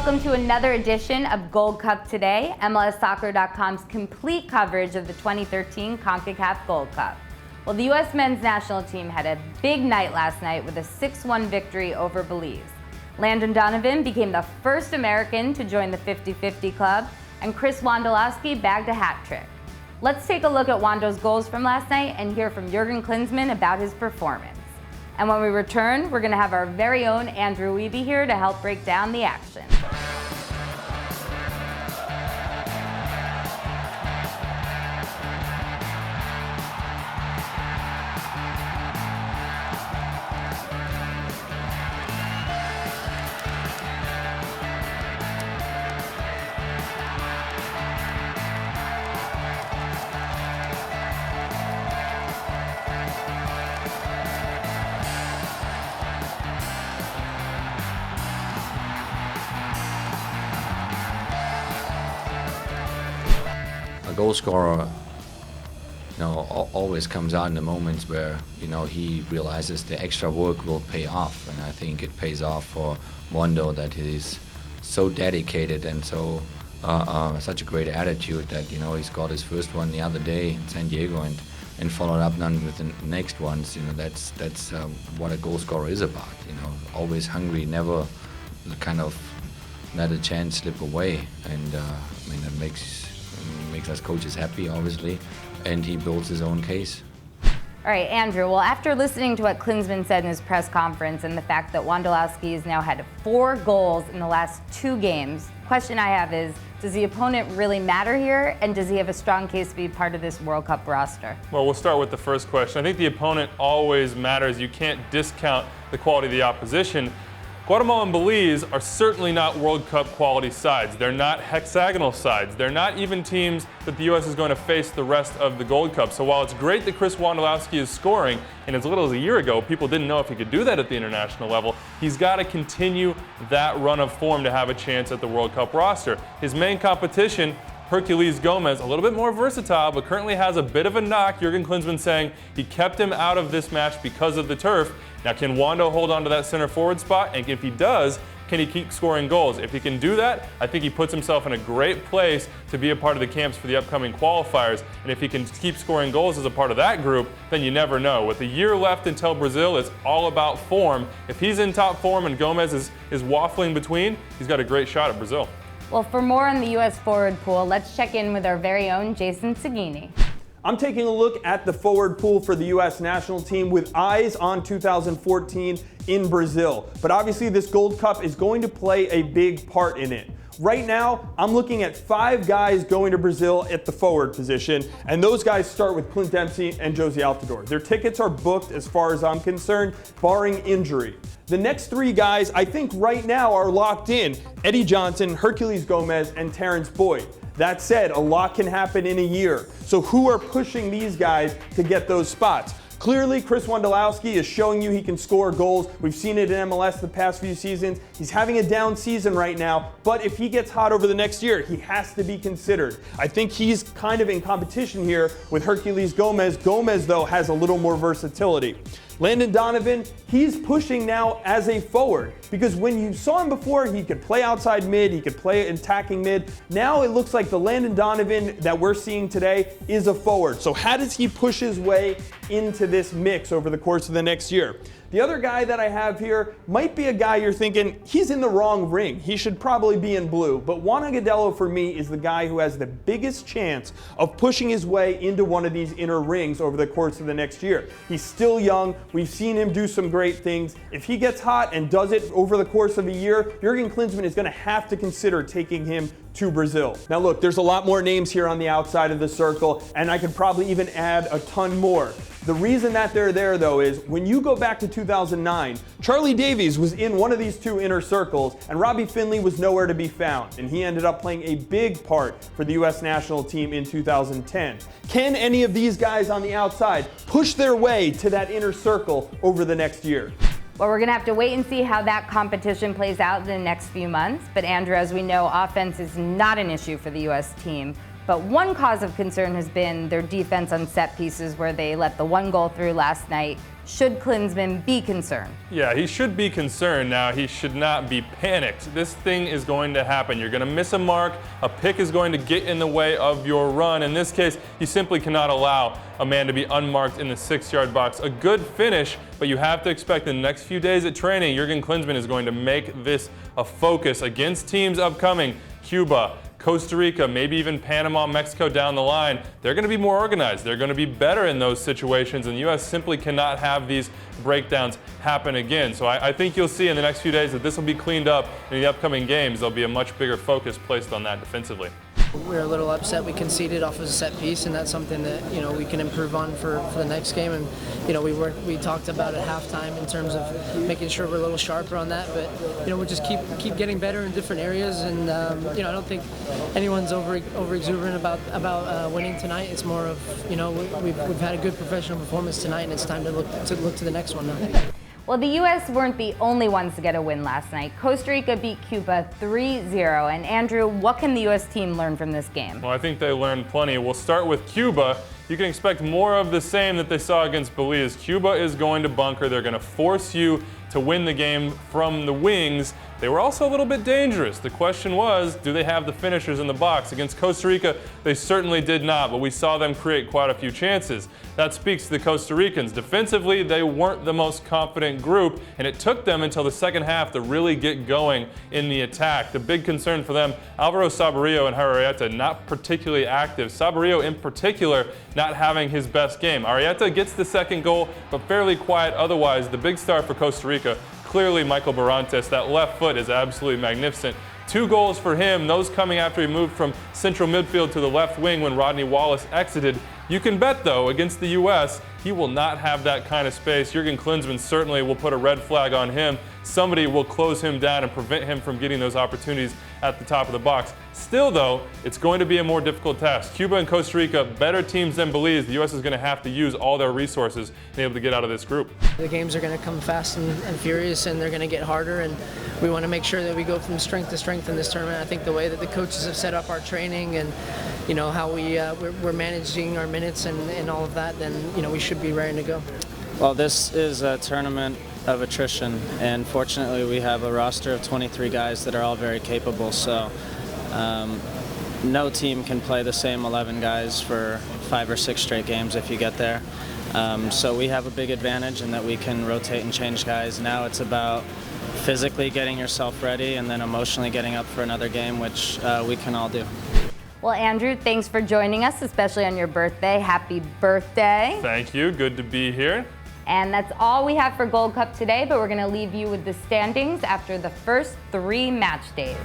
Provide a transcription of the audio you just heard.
Welcome to another edition of Gold Cup Today, MLSsoccer.com's complete coverage of the 2013 CONCACAF Gold Cup. Well, the U.S. men's national team had a big night last night with a 6-1 victory over Belize. Landon Donovan became the first American to join the 50-50 club, and Chris Wondolowski bagged a hat trick. Let's take a look at Wando's goals from last night and hear from Jurgen Klinsmann about his performance. And when we return, we're going to have our very own Andrew Wiebe here to help break down the action. A goal scorer, always comes out in the moments where, he realizes the extra work will pay off. And I think it pays off for Wondo that he's so dedicated and so such a great attitude that, he scored his first one the other day in San Diego and followed up none with the next ones. That's what a goal scorer is about. Always hungry, never kind of let a chance slip away. And that makes us coaches happy, obviously, and he builds his own case. All right, Andrew, well, after listening to what Klinsmann said in his press conference and the fact that Wondolowski has now had 4 goals in the last 2 games, the question I have is, does the opponent really matter here, and does he have a strong case to be part of this World Cup roster? Well, we'll start with the first question. I think the opponent always matters. You can't discount the quality of the opposition. Guatemala and Belize are certainly not World Cup quality sides. They're not hexagonal sides. They're not even teams that the U.S. is going to face the rest of the Gold Cup. So while it's great that Chris Wondolowski is scoring, and as little as a year ago, people didn't know if he could do that at the international level, he's got to continue that run of form to have a chance at the World Cup roster. His main competition, Herculez Gomez, a little bit more versatile, but currently has a bit of a knock. Jurgen Klinsmann saying he kept him out of this match because of the turf. Now, can Wondo hold on to that center forward spot? And if he does, can he keep scoring goals? If he can do that, I think he puts himself in a great place to be a part of the camps for the upcoming qualifiers. And if he can keep scoring goals as a part of that group, then you never know. With a year left until Brazil, it's all about form. If he's in top form and Gomez is waffling between, he's got a great shot at Brazil. Well, for more on the U.S. forward pool, let's check in with our very own Jason Saghini. I'm taking a look at the forward pool for the U.S. national team with eyes on 2014 in Brazil. But obviously this Gold Cup is going to play a big part in it. Right now, I'm looking at 5 guys going to Brazil at the forward position, and those guys start with Clint Dempsey and Josie Altidore. Their tickets are booked as far as I'm concerned, barring injury. The next 3 guys I think right now are locked in: Eddie Johnson, Herculez Gomez, and Terrence Boyd. That said, a lot can happen in a year. So who are pushing these guys to get those spots? Clearly, Chris Wondolowski is showing you he can score goals. We've seen it in MLS the past few seasons. He's having a down season right now, but if he gets hot over the next year, he has to be considered. I think he's kind of in competition here with Herculez Gomez. Gomez, though, has a little more versatility. Landon Donovan, he's pushing now as a forward, because when you saw him before, he could play outside mid, he could play attacking mid. Now it looks like the Landon Donovan that we're seeing today is a forward. So how does he push his way into this mix over the course of the next year? The other guy that I have here might be a guy you're thinking, he's in the wrong ring. He should probably be in blue. But Juan Agudelo, for me, is the guy who has the biggest chance of pushing his way into one of these inner rings over the course of the next year. He's still young. We've seen him do some great things. If he gets hot and does it over the course of a year, Jurgen Klinsmann is going to have to consider taking him to Brazil. Now look, there's a lot more names here on the outside of the circle, and I could probably even add a ton more. The reason that they're there, though, is when you go back to 2009, Charlie Davies was in one of these 2 inner circles, and Robbie Finley was nowhere to be found, and he ended up playing a big part for the U.S. national team in 2010. Can any of these guys on the outside push their way to that inner circle over the next year? Well, we're going to have to wait and see how that competition plays out in the next few months. But Andrew, as we know, offense is not an issue for the U.S. team. But one cause of concern has been their defense on set pieces, where they let the one goal through last night. Should Klinsmann be concerned? Yeah, he should be concerned. Now, he should not be panicked. This thing is going to happen. You're going to miss a mark. A pick is going to get in the way of your run. In this case, you simply cannot allow a man to be unmarked in the 6-yard box. A good finish, but you have to expect in the next few days at training, Jurgen Klinsmann is going to make this a focus against teams upcoming. Cuba, Costa Rica, maybe even Panama, Mexico down the line. They're going to be more organized. They're going to be better in those situations, and the U.S. simply cannot have these breakdowns happen again. So I think you'll see in the next few days that this will be cleaned up in the upcoming games. There'll be a much bigger focus placed on that defensively. We're a little upset we conceded off of a set piece, and that's something that we can improve on for the next game. And we talked about at halftime in terms of making sure we're a little sharper on that. But we'll just keep getting better in different areas. And I don't think anyone's over exuberant about winning tonight. It's more of we've had a good professional performance tonight, and it's time to look to the next one now. Well, the U.S. weren't the only ones to get a win last night. Costa Rica beat Cuba 3-0. And Andrew, what can the U.S. team learn from this game? Well, I think they learned plenty. We'll start with Cuba. You can expect more of the same that they saw against Belize. Cuba is going to bunker. They're going to force you to win the game from the wings. They were also a little bit dangerous. The question was, do they have the finishers in the box? Against Costa Rica, they certainly did not, but we saw them create quite a few chances. That speaks to the Costa Ricans. Defensively, they weren't the most confident group, and it took them until the second half to really get going in the attack. The big concern for them, Alvaro Saborío and Arrieta, not particularly active. Saborío in particular, not having his best game. Arrieta gets the second goal, but fairly quiet otherwise. The big star for Costa Rica, clearly Michael Barrantes. That left foot is absolutely magnificent. 2 goals for him, those coming after he moved from central midfield to the left wing when Rodney Wallace exited. You can bet, though, against the U.S., he will not have that kind of space. Jurgen Klinsmann certainly will put a red flag on him. Somebody will close him down and prevent him from getting those opportunities at the top of the box. Still, though, it's going to be a more difficult task. Cuba and Costa Rica, better teams than Belize. The U.S. is going to have to use all their resources to be able to get out of this group. The games are going to come fast and furious, and they're going to get harder, and we want to make sure that we go from strength to strength in this tournament. I think the way that the coaches have set up our training and how we're managing our minutes and all of that, then we should be ready to go. Well, this is a tournament of attrition, and fortunately we have a roster of 23 guys that are all very capable, so no team can play the same 11 guys for 5 or 6 straight games if you get there. So we have a big advantage in that we can rotate and change guys. Now it's about physically getting yourself ready and then emotionally getting up for another game, which we can all do. Well, Andrew, thanks for joining us, especially on your birthday. Happy birthday. Thank you. Good to be here. And that's all we have for Gold Cup today, but we're going to leave you with the standings after the first 3 match days.